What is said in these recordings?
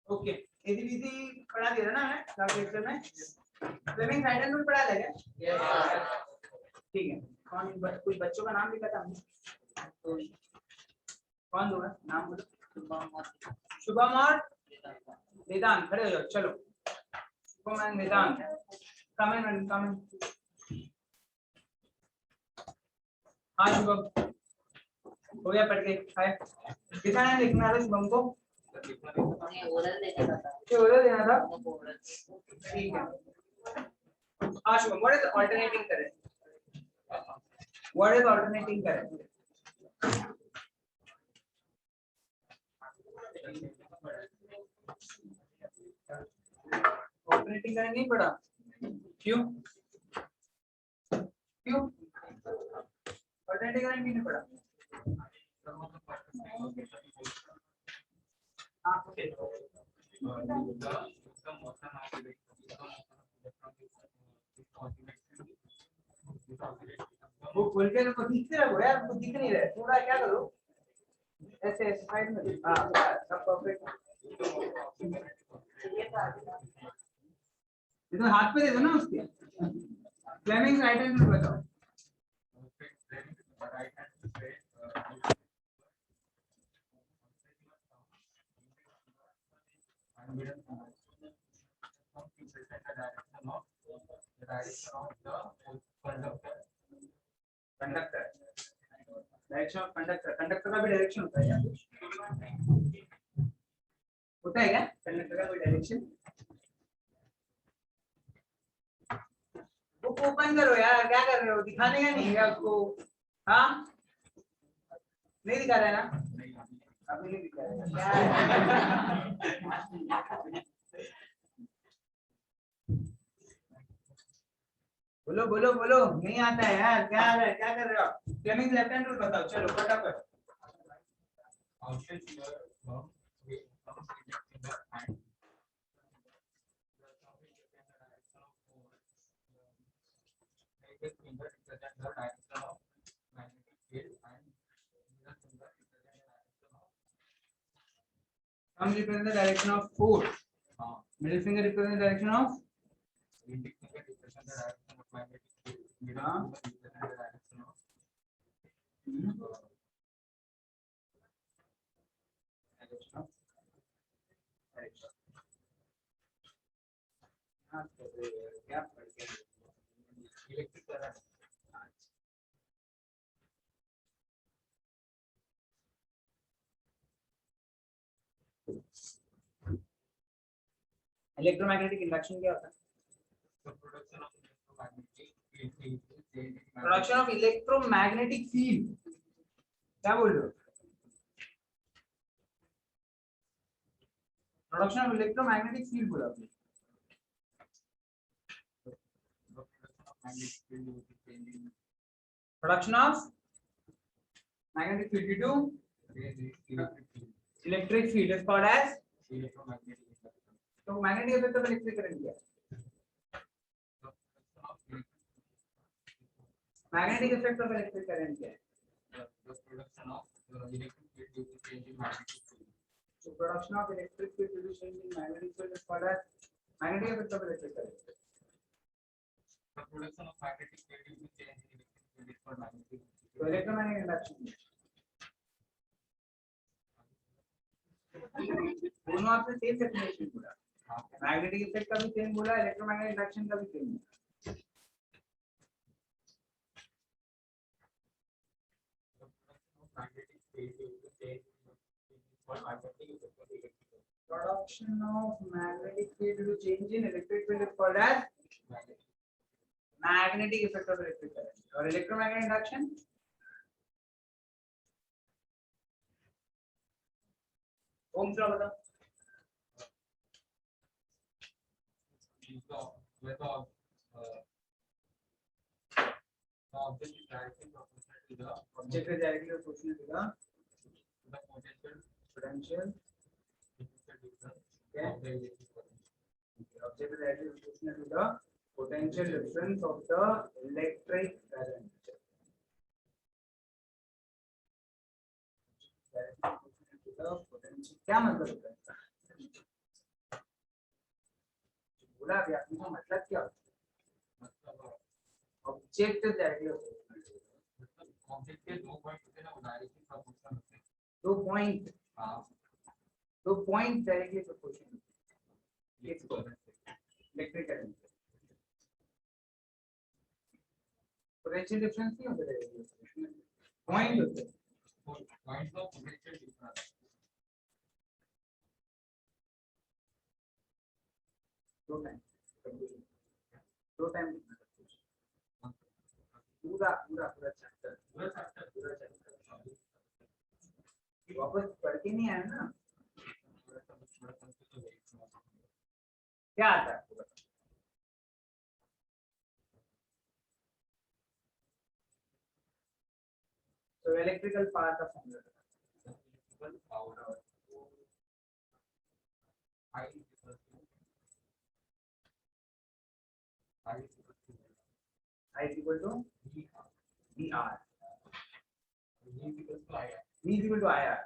Okay ABC पढ़ा दिया था ना मैं लास्ट लेक्चर में। फ्लेमिंग राइट हैंड रूल पढ़ा था क्या? ठीक है। कौन कुछ बच्चों का नाम लिखा था हमने? कौन होगा नाम बोलो। शुभम और वेदांत खड़े हो जाओ चलो। शुभम एंड वेदांत कम इन कम इन। हाँ शुभम हो गया पढ़ के हाय कितना है लिखना है शुभम को? ओरल देना था। ठीक है। हाँ Shubham what is alternating current? What is alternating current? Operating current नहीं पड़ा क्यों? क्यों ऑपरेटिंग करंट नहीं पड़ा? वो खोल के तो दिख रहा है यार, कुछ दिख नहीं रहा है थोड़ा क्या करो ऐसे साइड में। हाँ सब परफेक्ट। ये तो हाथ पे दे दो ना उसके। फ्लेमिंग राइट हैंड में बताओ। Conductor direction of conductor. Conductor का भी डायरेक्शन होता है क्या? होता है क्या कंडक्टर का कोई डायरेक्शन? बुक ओपन करो यार, क्या कर रहे हो? दिखाने का नहीं है उसको? हाँ नहीं दिखा रहा है ना? अभी नहीं दिखा रहा है क्या? बोलो बोलो बोलो नहीं आता है यार, क्या आ रहा है? क्या कर रहे हो आप? फ्लेमिंग लेफ्ट हैंड रूल बताओ चलो फटाफट। Thumb represents the direction of force. Middle finger represents the direction of. क्या पढ़ के इलेक्ट्रिक करंट। इलेक्ट्रोमैग्नेटिक इंडक्शन क्या होता है? Production of electromagnetic field. क्या बोल रहे हो? प्रोडक्शन ऑफ इलेक्ट्रोमैग्नेटिक फील्ड बोला आपने। Production of magnetic field due to electric field is called as electromagnetic. तो magnetic effect of electric current क्या है? Magnetic effect of electric current क्या है? So production of electric field due to change in magnetic field is called as magnetic effect of electric current. The production of magnetic field due to change in electric field is called magnetic. So electromagnetic induction. दोनों आपने same definition बोला। Magnetic effect का भी same बोला, electromagnetic induction का भी same बोला। Production of magnetic field due to change in electric field is called as magnetic effect of electric current. और electromagnetic induction ओम्स लॉ बताओ। Object is directly proportional to the potential okay. Object is directly proportional to the potential difference of the electric current. क्या मतलब होता है? बोला अभी आपने तो मतलब क्या ऑब्जेक्ट डायरेक्टली ऑब्जेक्ट के 2 पॉइंट होते हैं ना, वो डायरेक्टली प्रोपोर्शनल होते हैं। 2 पॉइंट, हां 2 point directly proportional electric current. Potential difference नहीं होता है, पॉइंट होता है, पॉइंट ऑफ पोटेंशियल डिफरेंस। दो टाइम पूरा पूरा पूरा चैप्टर वापस पढ़ के नहीं आया ना, क्या आता है आपको? तो इलेक्ट्रिकल पावर का formula electrical power I is equal to VR, V equal to IR।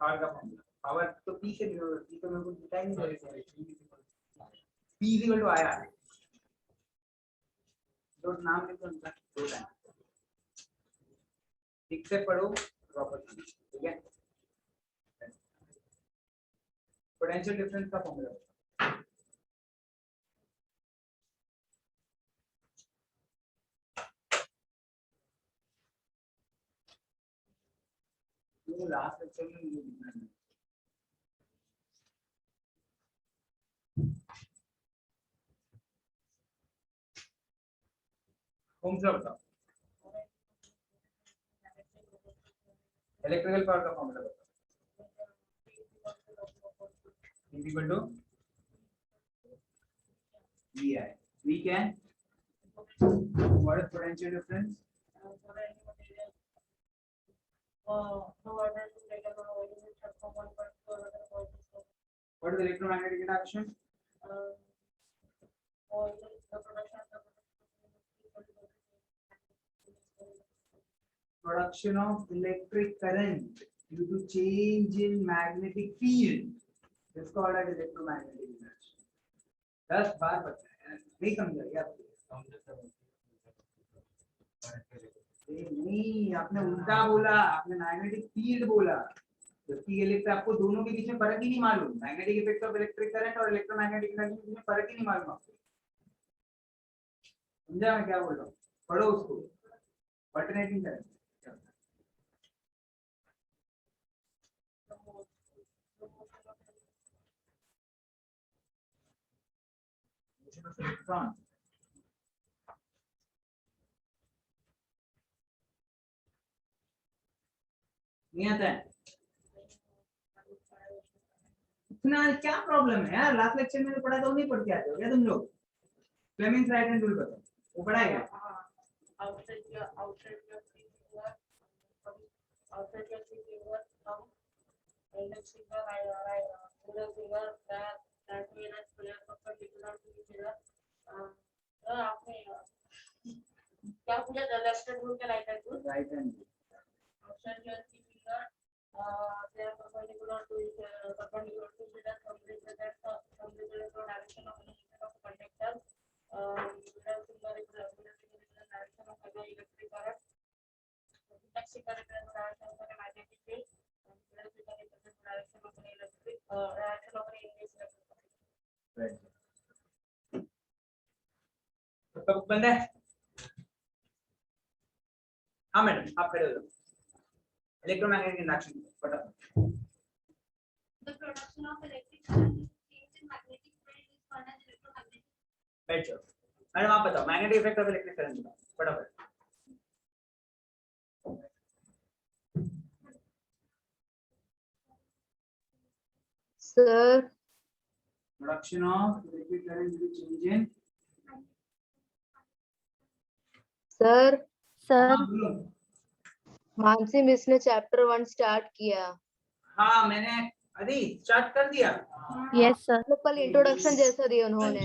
Power का फॉर्मूला, पावर तो P से डिनोट होती है, तो मेरे को दिखाई नहीं दे रहा है। P is equal to IR, तो नाम लिखो उनका, दो टाइम ठीक से पढ़ो प्रॉपर्टी, ठीक है। पोटेंशियल डिफरेंस का फॉर्मूला वो लास्ट लेक्चर में ये लिखना है। कौन सा बताओ, इलेक्ट्रिकल पावर का फॉर्मूला बताओ। Equal to VI, V can what is potential difference? What is electromagnetic induction? Production of electric current due to change in magnetic field is called as electromagnetic induction। 10 बार बताया, नहीं समझा क्या नहीं, आपने उल्टा बोला, आपने मैग्नेटिक फील्ड बोला, जबकि इलेक्ट्रिक आपको दोनों के बीच में फर्क ही नहीं मालूम। Magnetic effect of electric current और इलेक्ट्रोमैग्नेटिक इंडक्शन के बीच में फर्क ही नहीं मालूम आपको। समझा मैं क्या बोल रहा हूँ? पढ़ो उसको, अल्टरनेटिंग करंट इलेक्ट्रॉन नहीं आता है। इतना क्या प्रॉब्लम है यार, लास्ट लेक्चर में पढ़ा तो नहीं पढ़ के आते हो क्या तुम लोग? फ्लेमिंग्स राइट हैंड रूल बताओ, वो पढ़ा है क्या? क्या पूछा था? लेफ्ट हैंड रूल के right hand rule? Right hand they are perpendicular to each other, perpendicular to each other from the direction of conductor. Middle finger is the direction of the electric current. Index finger is the direction of the magnetic field. Middle finger is the direction of the electric direction of the electric current. तो बंद है। हाँ madam, आप खड़े हो जाओ। Electromagnetic induction फटाफट। The production of electric current change in magnetic field is called as electromagnetic. बैठ जाओ मैडम, आप बताओ magnetic effect of electric current बताओ फटाफट। Sir production of electric current due to change in sir Mansi miss ने chapter 1 start किया। हाँ मैंने अभी स्टार्ट कर दिया। यस सर, तो कल इंट्रोडक्शन जैसा दिया उन्होंने।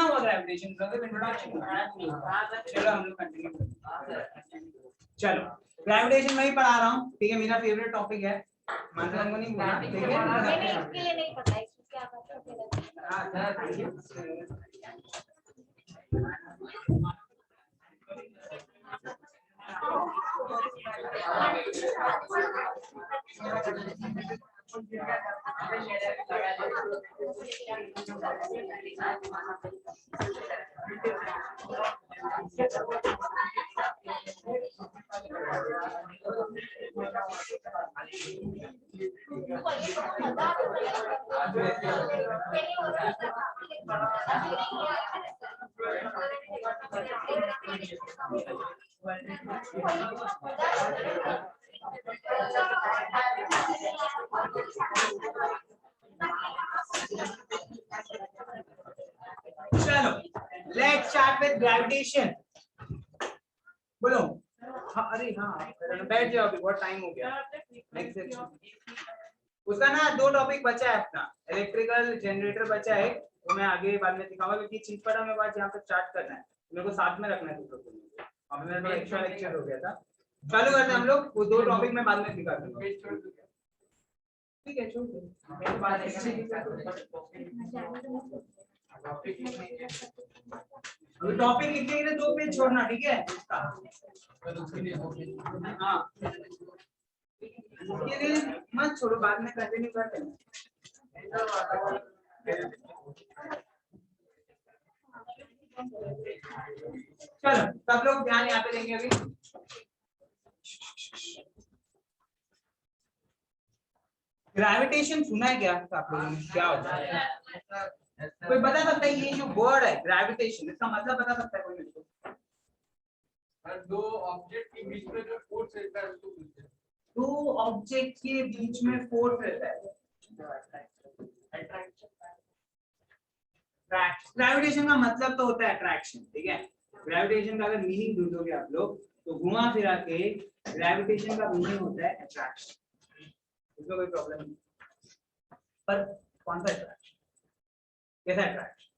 कितना हुआ ग्रेविटेशन इंट्रोडक्शन? चलो हम लोग कंटिन्यू करते हैं। चलो ग्रेविटेशन मैं ही पढ़ा रहा हूँ, ठीक है, मेरा फेवरेट टॉपिक है, मतलब हमको नहीं बोला, ठीक नहीं, है। इसके लिए नहीं पता है इसमें क्या करना है। चलो लेट्स स्टार्ट विद ग्रेविटेशन। बोलो हाँ, अरे हाँ बैठ जाओ, अभी बहुत टाइम हो गया। नेक्स्ट सेक्शन उसका ना 2 टॉपिक बचा है अपना, इलेक्ट्रिकल जनरेटर बचा है, वो मैं आगे बाद में दिखाऊंगा, क्योंकि चीज पढ़ा मैं बात यहाँ पे स्टार्ट करना है, मेरे को साथ में रखना है दूसरों को। अब मेरा तो एक्स्ट्रा लेक्चर हो गया था, चालू करते हैं हम लोग, वो 2 टॉपिक मैं बाद में दिखा दूंगा। ठीक है छोड़ दो, टॉपिक लिखने के लिए 2 पेज छोड़ना, ठीक है। हाँ ये लिए मत छोड़ो, बाद में कंटिन्यू करते हैं। चलो सब लोग ध्यान यहाँ पे देंगे अभी। ग्रेविटेशन सुना है क्या आप लोगों ने, क्या होता है? कोई बता सकता है ये जो वर्ड है ग्रेविटेशन, इसका मतलब बता सकता है कोई मेरे को? दो ऑब्जेक्ट के बीच में जो फोर्स रहता है उसको बोलते हैं। 2 ऑब्जेक्ट के बीच में फोर्स रहता है, ग्रेविटेशन का मतलब तो होता है अट्रैक्शन, ठीक है। ग्रेविटेशन का अगर मीनिंग ढूंढोगे आप लोग तो घुमा फिरा के ग्रेविटेशन का मीनिंग होता है अट्रैक्शन, इसमें कोई प्रॉब्लम नहीं। पर कौन सा अट्रैक्शन, कैसा अट्रैक्शन?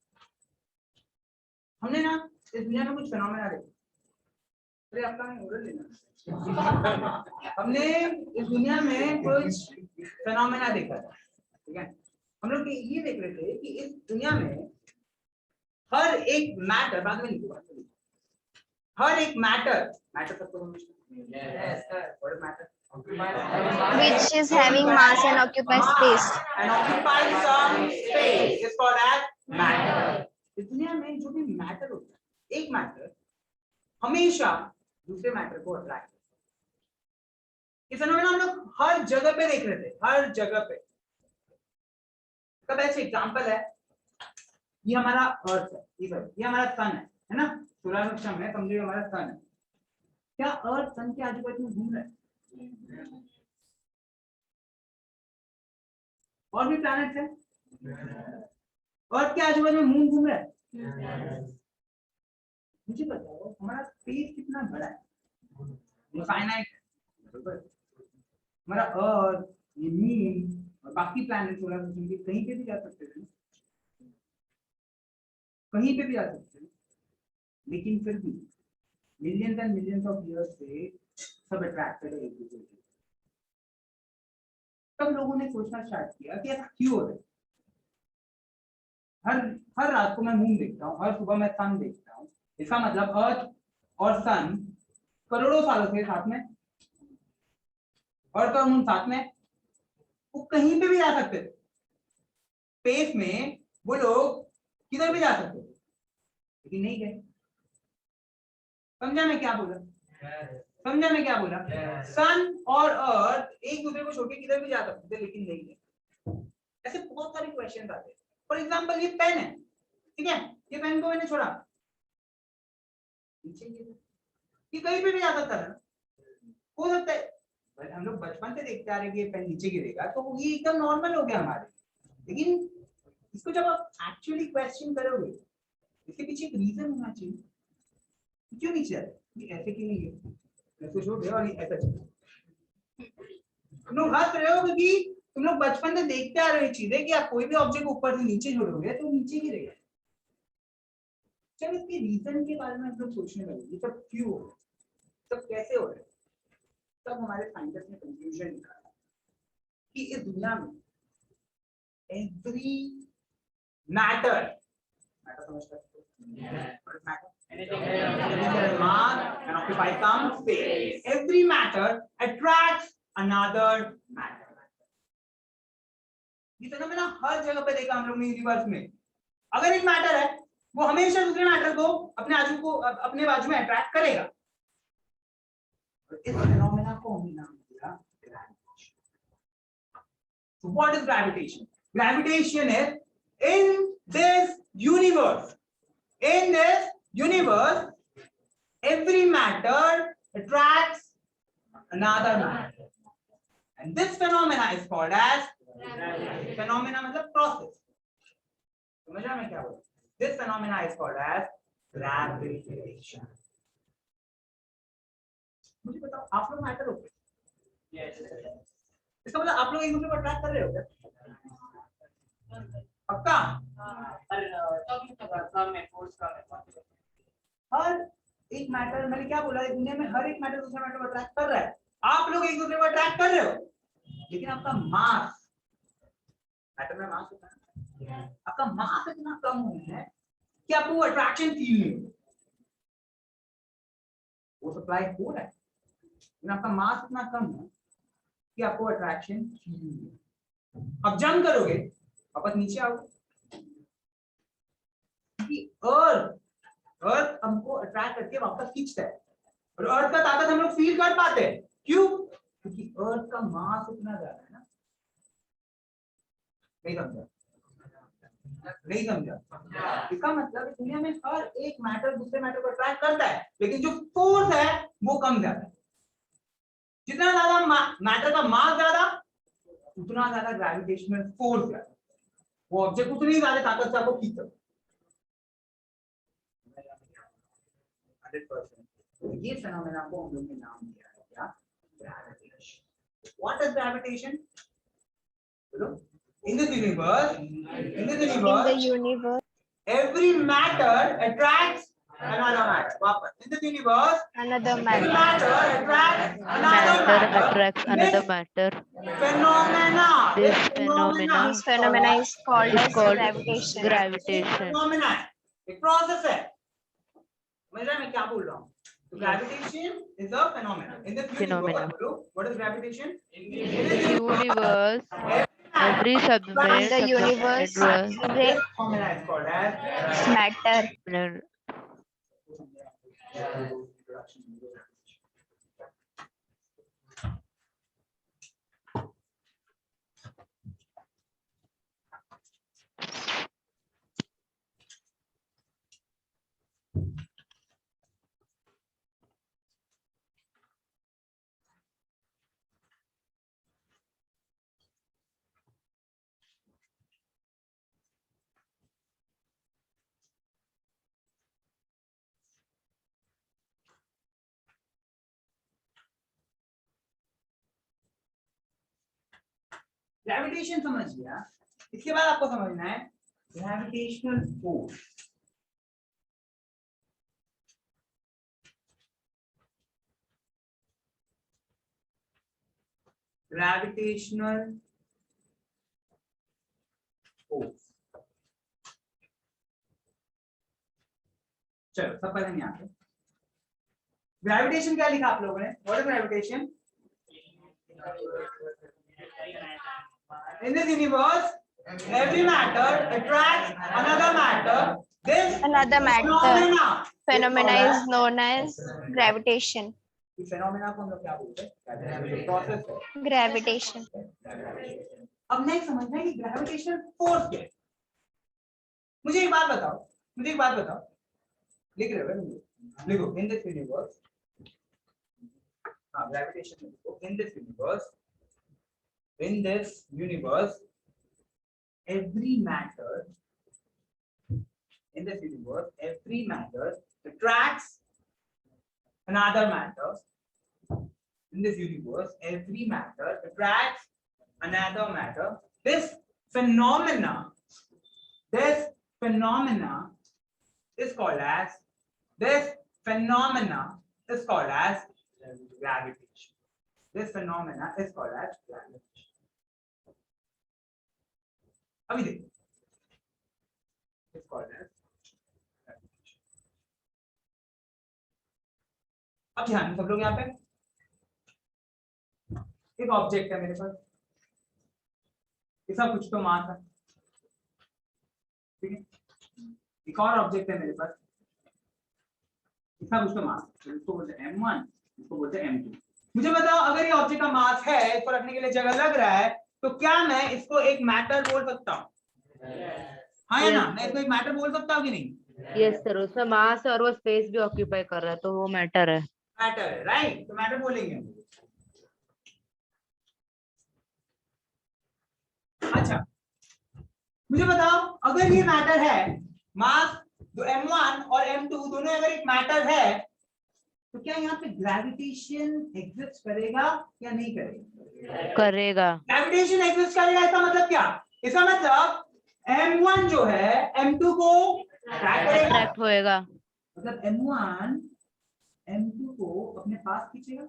हमने ना इस दुनिया में कुछ फिनोमेना देखे, अरे आपका नहीं उड़न लेना, हमने इस दुनिया में कुछ फिनोमेना देखा था, ठीक है। हम लोग ये देख रहे थे कि इस दुनिया में हर एक मैटर, बाद में नहीं, हर एक मैटर सबको समझते हैं, what is matter? Which is having mass and occupies space. And occupies some space is called as matter. इस दुनिया में जो भी मैटर होता है, एक मैटर हमेशा दूसरे मैटर को अट्रैक्ट करता है। इस फिनोमेना हम लोग हर जगह पे देख रहे थे, हर जगह पे। कब ऐसे एग्जांपल है, ये हमारा अर्थ है, ये हमारा सन है ना, सोलर सिस्टम है, समझिए हमारा सन है। क्या अर्थ सन के आजू बाजू में घूम रहा है? और भी प्लैनेट है, अर्थ के आजू बाजू में मून घूम रहा है। मुझे बताओ हमारा स्पेस कितना बड़ा है, इनफाइनाइट है, हमारा अर्थ, ये मून और बाकी प्लैनेट सोलर सिस्टम के कहीं पे भी जा सकते हैं, कहीं पे भी जा सकते हैं, लेकिन फिर भी millions and millions of years से सब अट्रैक्टेड है एक दूसरे से। तब लोगों ने सोचना स्टार्ट किया कि ऐसा क्यों हो रहा है। हर रात को मैं मून देखता हूँ, हर सुबह मैं सन देखता हूँ, इसका मतलब अर्थ और सन करोड़ों सालों से साथ में, अर्थ और मून साथ में, वो कहीं पे भी जा सकते थे स्पेस में, वो लोग किधर भी जा सकते थे, लेकिन नहीं गए। समझा मैं क्या बोला? समझा मैं क्या बोला? सन और अर्थ एक दूसरे को छोड़ के किधर भी जा सकते थे, लेकिन नहीं गए। ऐसे बहुत सारे क्वेश्चन आते हैं। फॉर एग्जाम्पल ये पेन है, ठीक है, ये पेन को मैंने छोड़ा, ये कहीं पे भी जा सकता था, हो सकता है हम लोग बचपन से देखते आ रहे कि ये पेन नीचे गिरेगा, तो ये एकदम नॉर्मल हो गया हमारे, लेकिन इसको जब आप एक्चुअली क्वेश्चन करोगे, इसके पीछे एक रीजन होना चाहिए, क्यों नीचे आया, ऐसे क्यों नहीं है, ऐसे छोड़ दे और ऐसा चल। तुम लोग हंस रहे हो क्योंकि तुम लोग बचपन से देखते आ रहे चीजें कि आप कोई भी ऑब्जेक्ट ऊपर से नीचे छोड़ोगे तो नीचे गिरेगा, चलो इसके रीजन के बारे में हम लोग सोचने लगे, ये सब क्यों हो रहा है, सब कैसे हो रहा है। तब हमारे साइंटिस्ट ने कंक्लूजन निकाला कि इस दुनिया में एवरी मैटर समझते हैं, mass and occupy some space. Every matter attracts another matter. ये फेनोमेना हर जगह पे देखा हम लोग ने यूनिवर्स में। अगर एक मैटर है वो हमेशा दूसरे मैटर को अपने बाजू में अट्रैक्ट करेगा। इस फेनोमेना को हमने नाम दिया gravitation. So what is gravitation? Gravitation is in this universe. In this universe, every matter attracts another matter, and this phenomena is called as phenomena मतलब process. समझा मैं क्या बोल? This phenomena is called as gravitation. मुझे बताओ आप लोग matter हो? Yes. इसका मतलब आप लोग एक दूसरे को अट्रैक्ट कर रहे हो क्या? पक्का? हर एक मैटर, मैंने क्या बोला, दुनिया में हर एक मैटर दूसरे मैटर को अट्रैक्ट कर रहा है। आप लोग एक दूसरे को अट्रैक्ट कर रहे हो, लेकिन आपका मास, मैटर में मास होता है, आपका मास इतना कम हुआ है कि आपको वो अट्रैक्शन फील नहीं हो, वो सप्लाई हो रहा है, लेकिन आपका मास इतना कम है कि आपको अट्रैक्शन फील नहीं हो। अब जंप करोगे वापस नीचे आओगे, अर्थ हमको अट्रैक्ट करके वापस खींचता है, और अर्थ का ताकत हम लोग फील कर पाते हैं। क्यों? क्योंकि अर्थ का मास इतना ज्यादा है ना। नहीं समझा? नहीं समझा? इसका मतलब दुनिया में हर एक मैटर दूसरे मैटर को अट्रैक्ट करता है, लेकिन जो फोर्स है वो कम ज्यादा है। जितना ज्यादा मैटर का मास ज्यादा, उतना ज्यादा ग्रेविटेशनल फोर्स ज्यादा, वो ऑब्जेक्ट उतनी ज्यादा ताकत से आपको खींचता है। 100%। ये फेनोमेना को हम लोग ने नाम दिया है क्या? ग्रेविटेशन। What is gravitation? बोलो। In this universe, every matter attracts another matter. वापस, in this universe, Another every matter. matter attracts another matter. Phenomena. This phenomena This phenomena is called as called gravitation. gravitation. Phenomena एक process है। समझ रहे हैं मैं क्या बोल रहा हूँ? So gravitation is a phenomenon. In this Phenomenon. universe, what is gravitation? Universe, every subject The universe is This phenomena is called as matter. Gravitation समझ लिया, इसके बाद आपको समझना है ग्रेविटेशनल फोर्स। ग्रेविटेशनल फोर्स, चलो सब पहले यहाँ पे ग्रेविटेशन क्या लिखा आप लोगों ने? What is gravitation? In this universe, every matter attracts another matter. This Another matter. Phenomena called is known as gravitation. इस phenomena को हम लोग क्या बोलते हैं? प्रोसेस है Gravitation. अब नेक्स्ट समझना है कि ग्रेविटेशनल फोर्स क्या है। मुझे एक बात बताओ, लिख रहे हो? लिखो, इन दिस यूनिवर्स, हाँ ग्रेविटेशन में लिखो, in this universe every matter in this universe, every matter attracts another matter. In this universe, every matter attracts another matter. This phenomena is called as this phenomena is called as gravitation. This phenomena is called as gravitation. अभी देखो, it's called as gravitation. अब ध्यान सब लोग यहाँ पे, एक object है मेरे पास, इसका कुछ तो मास है, ठीक है। एक और ऑब्जेक्ट है मेरे पास, इसका कुछ तो मास, इसको बोलते हैं m1, इसको बोलते हैं m2। मुझे बताओ, अगर ये ऑब्जेक्ट का मास है, इसको रखने के लिए जगह लग रहा है, तो क्या मैं इसको एक मैटर बोल सकता हूँ? हाँ या ना? मैं इसको एक मैटर बोल सकता हूँ कि नहीं? यस सर, उसमें मास है और वो स्पेस भी ऑक्यूपाई कर रहा है, तो वो मैटर है। मैटर है, राइट? तो मैटर बोलेंगे। अच्छा, मुझे बताओ, अगर ये मैटर है, मास जो m1 और m2 दोनों अगर एक मैटर है, तो क्या यहाँ पे ग्रेविटेशन एग्जिस्ट करेगा या नहीं करेगा? करेगा। ग्रेविटेशन एग्जिस्ट करेगा, इसका मतलब क्या? इसका मतलब m1 जो है m2 को अट्रैक्ट करेगा, अट्रैक्ट होएगा। मतलब m1 m2 को अपने पास खींचेगा,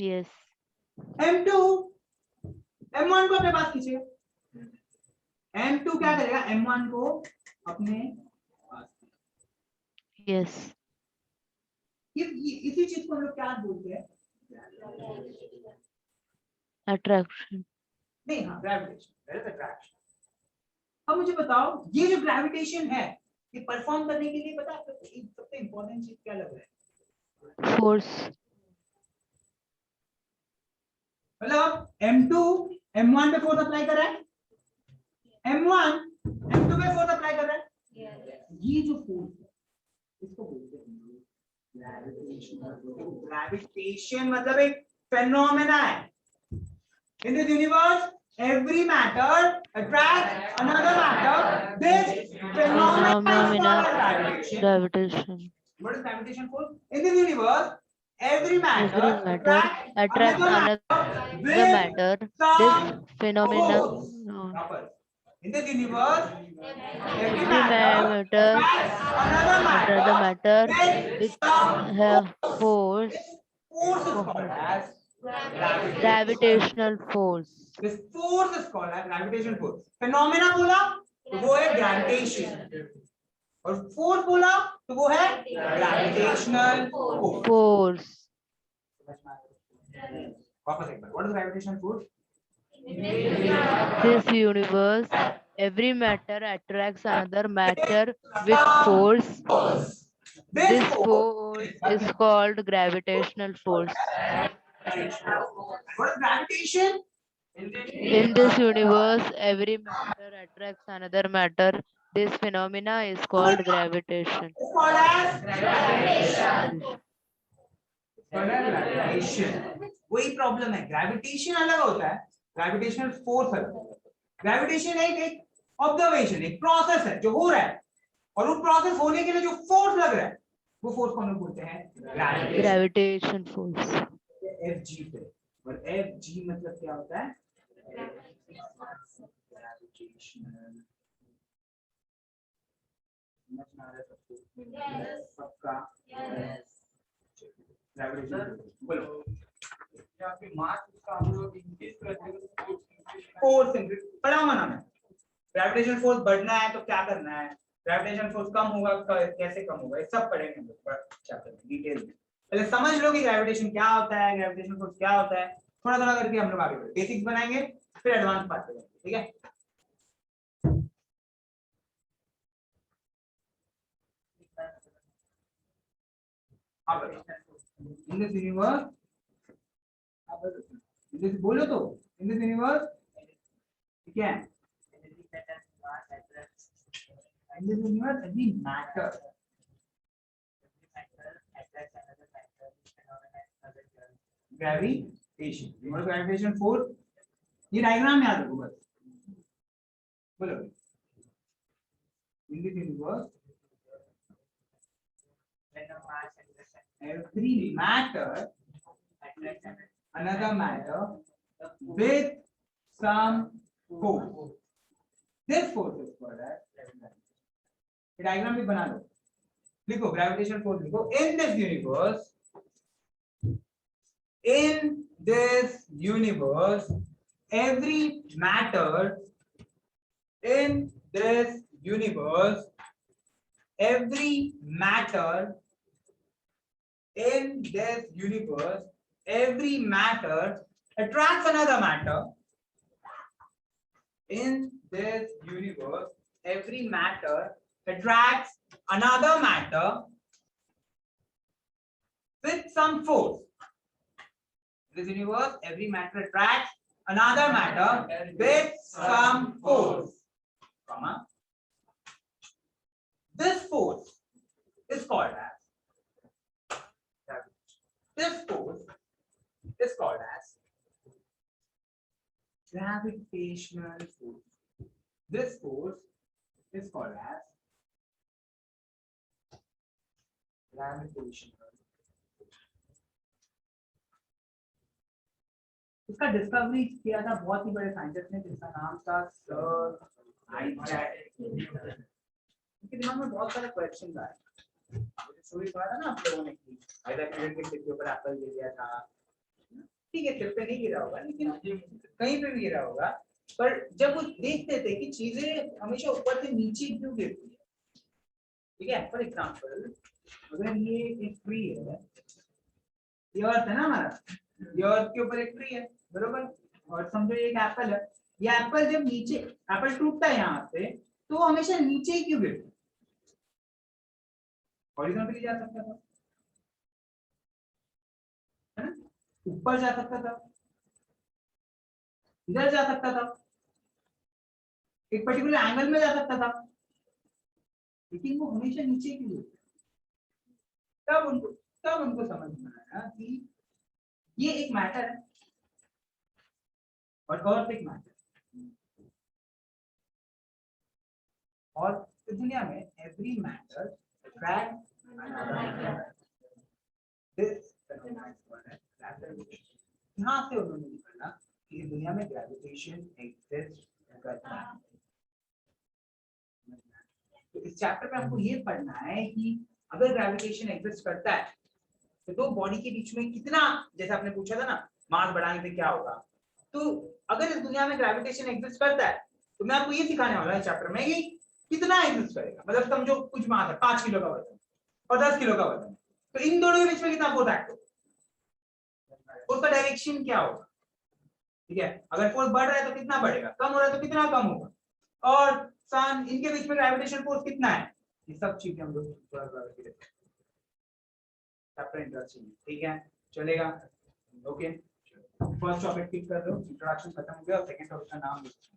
यस। m2 m1 को अपने पास खींचेगा, m2 क्या करेगा? m1 को अपने पास। यस। ये इसी चीज को हम लोग क्या बोलते हैं? अट्रैक्शन। नहीं, हाँ, ग्रेविटेशन, दैट इज अट्रैक्शन। अब मुझे बताओ, ये जो ग्रेविटेशन है, ये परफॉर्म करने के लिए पता है आपको सबसे इंपॉर्टेंट चीज क्या लग रहा है? फोर्स। मतलब m2 m1 पे फोर्स अप्लाई कर रहा है, m1 m2 पे फोर्स अप्लाई कर रहा है। ये जो फोर्स है, इसको बोलते हैं ग्रेविटेशन। ग्रेविटेशन मतलब एक फेनोमेना है। In this universe every matter attracts another matter. This phenomena is called gravitation. Gravitation. What is gravitation force? In this universe, every matter Every matter attracts another with matter. some This phenomenon. force. Proper. In this universe, every Every matter matter attracts another another matter matter with with some have force. force is called as gravitation. Gravitational force. This force is called as gravitation force. Phenomena बोला तो वो है gravitation, और force बोला तो वो है gravitational force. Force. वापस एक बार, what is gravitational force? This universe, every matter attracts another matter with force. This force is called gravitational force. What is gravitation? In this universe, every matter attracts another matter. This phenomena is called gravitation. It's called as gravitation. Gravitation. वही problem है, gravitation अलग होता है, gravitational force अलग होता है। Gravitation एक observation, एक प्रोसेस है जो हो रहा है, और वो प्रोसेस होने के लिए जो फोर्स लग रहा है, वो फोर्स को हम लोग बोलते हैं ग्रेविटेशन फोर्स। Fg पे, और Fg मतलब क्या होता है? पक्का? बोलो। फोर्स पढ़ा हुआ ना मैं, ग्रेविटेशन फोर्स बढ़ना है तो क्या करना है, ग्रेविटेशन फोर्स कम होगा कैसे कम होगा, ये सब पढ़ेंगे हम लोग चैप्टर में डिटेल में। पहले समझ लो कि ग्रेविटेशन क्या होता है, ग्रेविटेशन फोर्स क्या होता है, थोड़ा थोड़ा करके हम लोग आगे बढ़ेंगे, बेसिक्स बनाएंगे फिर एडवांस बात करेंगे, ठीक है। इन दिस यूनिवर्स, बोलो तो, इन दिस यूनिवर्स क्या है? In this universe, every matter gravitation. Remember gravitation force? ये डायग्राम याद रखो बस, बोलो। In this universe, every matter another matter with some force. This force is called as, diagram भी बना लो, लिखो ग्रेविटेशन फोर्स लिखो in this universe every matter in this universe every matter in this universe every matter attracts another matter in this universe every matter attracts another matter with some force. In this universe every matter attracts another matter with some force, comma. This force is called as gravitational force. This force is called as gravitational. इसका discovery किया था बहुत ही बड़े scientist ने जिसका नाम था sir Isaac Newton. उनके दिमाग में बहुत सारे क्वेश्चन आए। स्टोरी पढ़ा था ना आप लोगों ने कि आइजैक न्यूटन के सिर के ऊपर एप्पल गिर गया था। ठीक है, सिर पे नहीं गिरा होगा लेकिन कहीं पे भी गिरा होगा। पर जब वो देखते थे कि चीजें हमेशा ऊपर से नीचे क्यों गिरती है, ठीक है, फॉर एग्जांपल अगर ये एक ट्री है, ये अर्थ है ना हमारा, ये अर्थ के ऊपर एक ट्री है बरोबर, और समझो एक एप्पल है। ये एप्पल जब नीचे एप्पल टूटता है यहाँ से तो वो हमेशा नीचे ही क्यों गिरता है? हॉरिजॉन्टली जा सकता था, है ना, ऊपर जा सकता था, इधर जा सकता था, एक पर्टिकुलर एंगल में जा सकता था, लेकिन वो हमेशा नीचे क्यों गिरता है? तब उनको समझ में आया कि ये एक मैटर है और अर्थ एक मैटर, और दुनिया में एवरी मैटर अट्रैक्ट यहाँ से उन्होंने निकाला कि इस दुनिया में ग्रेविटेशन एग्जिस्ट करता है। तो इस चैप्टर में आपको ये पढ़ना है कि अगर ग्रेविटेशन एग्जिस्ट करता है तो दो बॉडी के बीच में कितना, जैसे आपने पूछा था ना मास बढ़ाने से क्या होगा, तो अगर इस दुनिया में ग्रेविटेशन एग्जिस्ट करता है तो मैं आपको ये सिखाने वाला है चैप्टर में कि कितना एग्जिस्ट करेगा। मतलब समझो कुछ मास है 5 किलो का वजन और 10 किलो का वजन, तो इन दोनों के बीच में कितना फोर्स एक्ट होगा, उसका डायरेक्शन क्या होगा, ठीक है। अगर फोर्स बढ़ रहा है तो कितना बढ़ेगा, कम हो रहा है तो कितना कम होगा, और सन इनके बीच में ग्रेविटेशन फोर्स कितना है, ये सब चीजें हम लोग चैप्टर इंट्रोडक्शन, ठीक है, चलेगा। ओके, फर्स्ट टॉपिक पिक कर दो, इंट्रोडक्शन खत्म हो गया और सेकंड टॉपिक का नाम लिखो।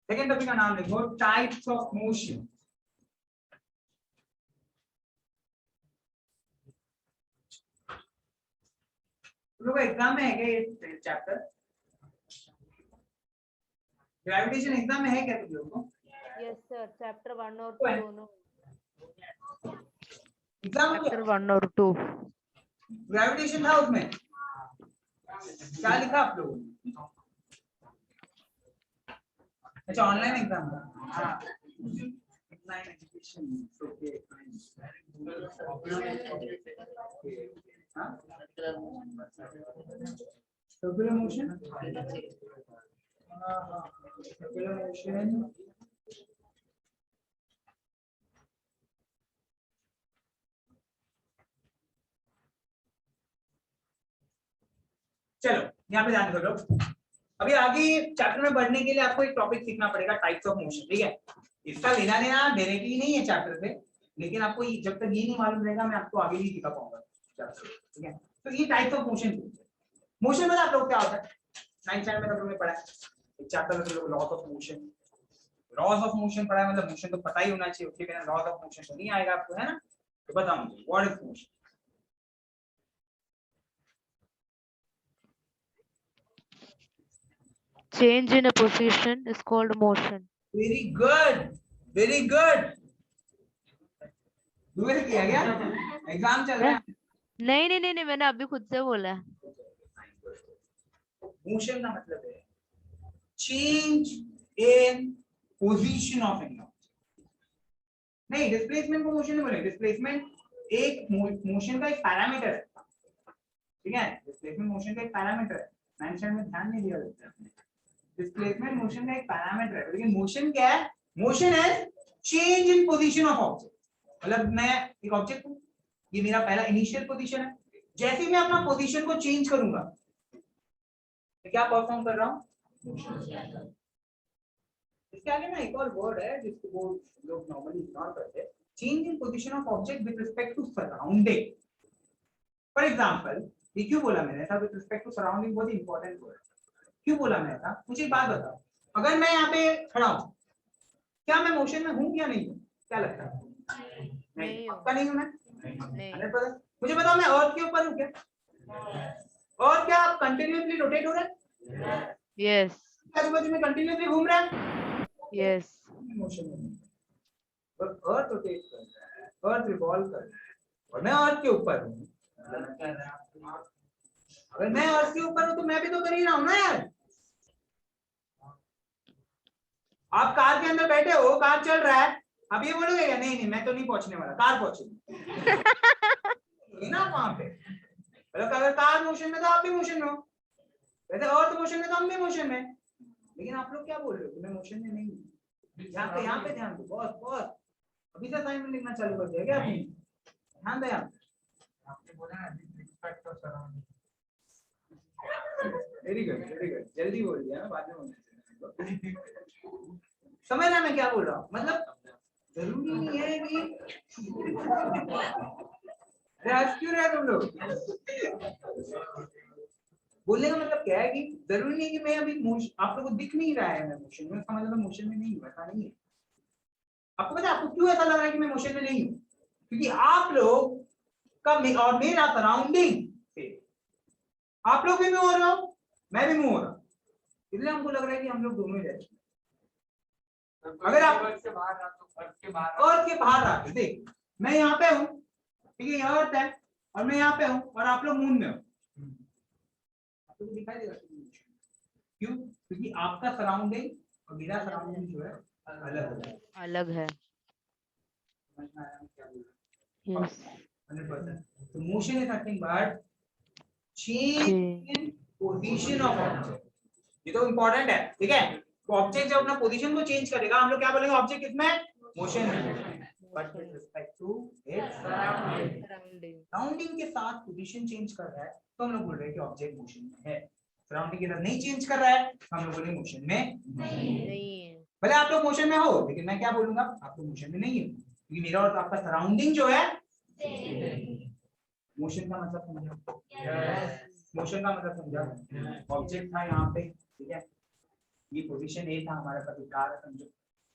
सेकंड टॉपिक का नाम लिखो टाइप्स ऑफ मोशन। लोगों को एग्जाम में है क्या ये चैप्टर, ग्रेविटेशन एग्जाम में है क्या तुम लोगों को? Yes sir, chapter 1 or 2 दोनों। एग्जाम Chapter 1 और 2। ग्रेविटेशन था उसमें, क्या लिखा आप लोगों ने? अच्छा ऑनलाइन एग्जाम था, हाँ ऑनलाइन एजुकेशन, ओके हाँ सर्कुलर मोशन, सर्कुलर मोशन चलो यहाँ पे ध्यान करो। अभी आगे चैप्टर में बढ़ने के लिए आपको एक टॉपिक सीखना पड़ेगा, टाइप्स ऑफ मोशन, ठीक है। इसका लेना देना डायरेक्टली नहीं है चैप्टर से, लेकिन आपको जब तक ये नहीं मालूम रहेगा मैं आपको आगे नहीं सिखा पाऊंगा चैप्टर, ठीक है। तो ये टाइप्स ऑफ मोशन, मोशन में आप लोग क्या होता है 9th स्टैंडर्ड में तुमने पढ़ा है, एक चैप्टर में तुम लोग loss of motion, loss of motion पढ़ा है, मतलब मोशन तो पता ही होना चाहिए, उसके बिना लॉस ऑफ मोशन तो नहीं आएगा आपको, है ना। तो बताओ what is motion. change in a position is called motion. Very good, very good. Dubey किया गया, एग्जाम चल रहा है। नहीं नहीं नहीं नहीं, मैंने अभी खुद से बोला है। मोशन का मतलब है change in position of any object. नहीं, डिस्प्लेसमेंट को मोशन नहीं बोले, डिस्प्लेसमेंट एक मोशन का एक पैरामीटर है, ठीक है। डिस्प्लेसमेंट मोशन का एक पैरामीटर है, मेंशन में ध्यान नहीं दिया जाता है। डिस्प्लेसमेंट मोशन का एक पैरामीटर है, लेकिन मोशन क्या है? मोशन है change in position of object. मतलब मैं एक ऑब्जेक्ट हूं, ये मेरा पहला इनिशियल पोजीशन है, जैसे ही मैं अपना पोजीशन को चेंज करूंगा तो क्या परफॉर्म कर रहा हूं? इसके आगे ना एक और वर्ड है जिसको वो लोग नॉर्मली इग्नोर करते हैं, change in position of object with respect to surrounding. For example, ये क्यों बोला मैंने ऐसा? विद रिस्पेक्ट टू सराउंडिंग बहुत इंपॉर्टेंट वर्ड। क्यों बोला मैं ऐसा? मुझे एक बात बताओ, अगर मैं यहाँ पे खड़ा हूँ, क्या मैं मोशन में हूँ या नहीं हूँ? क्या लगता है? नहीं, पक्का नहीं हूँ मैं। 100%। मुझे बताओ, मैं अर्थ के ऊपर हूँ क्या? और क्या कंटिन्यूअसली रोटेट हो रहा है? यस आजू-बाजू में कंटिन्यूअसली घूम रहा है? यस। मोशन में नहीं। पर अर्थ रोटेट कर रहा है, अर्थ रिवॉल्व कर रहा है, और मैं अर्थ के ऊपर हूँ। अगर मैं अर्थ के ऊपर हूँ तो मैं भी तो कर ही रहा हूँ ना यार। आप कार के अंदर बैठे हो, कार चल रहा है, अब ये बोलोगे क्या? नहीं नहीं, मैं तो नहीं पहुंचने वाला, कार पहुंचेगी ना वहां पे। मतलब अगर कार मोशन में तो आप भी मोशन में हो, वैसे अर्थ मोशन में तो हम भी मोशन में। लेकिन आप लोग क्या बोल रहे हो कि मैं मोशन में नहीं हूँ? यहाँ पे ध्यान दो, बहुत बहुत। अभी से असाइनमेंट लिखना चालू कर दिया क्या आपने? ध्यान दे आपने बोला ना respect to surrounding. Very good, very good. जल्दी बोल दिया ना, बाद में बोलना चाहिए। समझ रहा मैं क्या बोल रहा हूँ? मतलब जरूरी नहीं है कि क्यों रहे तुम लोग? बोलने का मतलब क्या है कि जरूरी नहीं है कि मैं अभी आप लोगों को दिख नहीं रहा है मैं मोशन में, समझ लो मोशन में नहीं हूँ, ऐसा नहीं है। आपको पता है आपको क्यों ऐसा लग रहा है कि मैं मोशन में नहीं हूँ? क्योंकि आप लोग का और मेरा सराउंडिंग से आप लोग भी मूव हो रहे हो, मैं भी मूव हो रहा हूँ, इसलिए हमको लग रहा है कि हम लोग दोनों ही रहते हैं। अगर आप अर्थ के बाहर आते, देख मैं यहाँ पे हूँ, ठीक है, यहाँ अर्थ है और मैं यहाँ पे हूँ और आप लोग मून में हो, आपको दिखाई देगा। क्यों? क्योंकि आपका सराउंडिंग और मेरा सराउंडिंग जो है अलग है। यस। 100%। तो motion is nothing but change in position of object. ये तो इंपॉर्टेंट है, ठीक है। तो ऑब्जेक्ट जब अपना पोजीशन को चेंज करेगा, हम लोग क्या बोलेंगे? ऑब्जेक्ट इसमें मोशन में, but with respect to its surrounding के साथ पोजीशन चेंज कर रहा है तो हम लोग बोल रहे हैं कि ऑब्जेक्ट मोशन में है। सराउंडिंग के साथ नहीं चेंज कर रहा है तो हम लोग बोलेंगे मोशन में नहीं है। भले आप लोग मोशन में हो, लेकिन मैं क्या बोलूंगा? आप लोग मोशन में नहीं हो, क्योंकि मेरा और आपका सराउंडिंग जो है मोशन का मतलब समझा? मोशन का मतलब समझा? ऑब्जेक्ट था यहाँ पे, ठीक है, ये पोजीशन ए था, हमारा पास कार है समझो,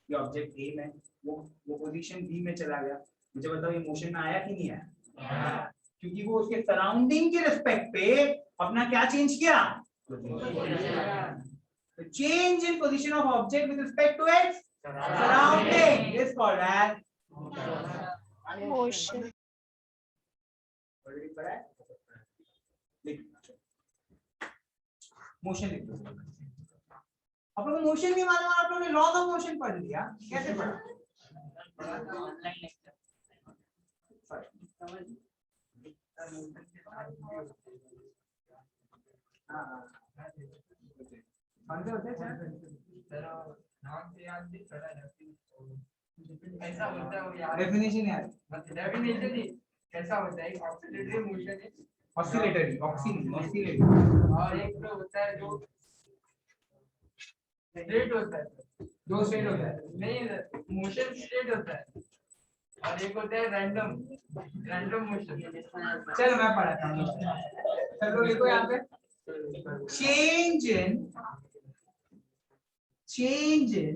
ये ऑब्जेक्ट ए में, वो पोजीशन बी में चला गया। मुझे बताओ ये मोशन में आया कि नहीं आया? क्योंकि वो उसके सराउंडिंग के रिस्पेक्ट पे अपना क्या चेंज किया? Change in position of object with respect to its surrounding is called as motion. Already पढ़ा है? मोशन लिख दो। आप लोगों को मोशन नहीं मालूम, आप लोगों ने लॉज ऑफ मोशन पढ़ लिया, कैसे पढ़ा? ऐसा होता है यार, डेफिनेशन यार, डेफिनेशन ही कैसा होता है? ऑक्सीलेटरी मोशन है, ऑसिलेटरी, ऑसिलेटरी, और एक तो होता है जो स्ट्रेट होता है, दो स्टेट होता है। नहीं मोशन स्ट्रेट होता है, और एक होता है रैंडम मोशन। चलो मैं पढ़ाता हूँ, चलो लिखो यहाँ पे, change in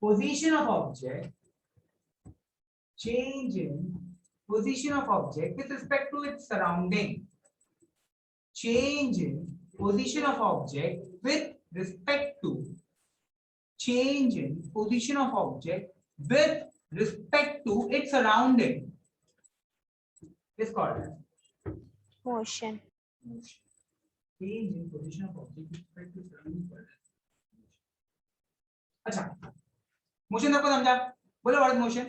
position of object, change in position of object with respect to its surrounding, change in position of object with respect to change in position of object with respect to its surrounding is called as motion. change in position of object with respect to surrounding. अच्छा, motion आपको समझा? बोलो what is motion?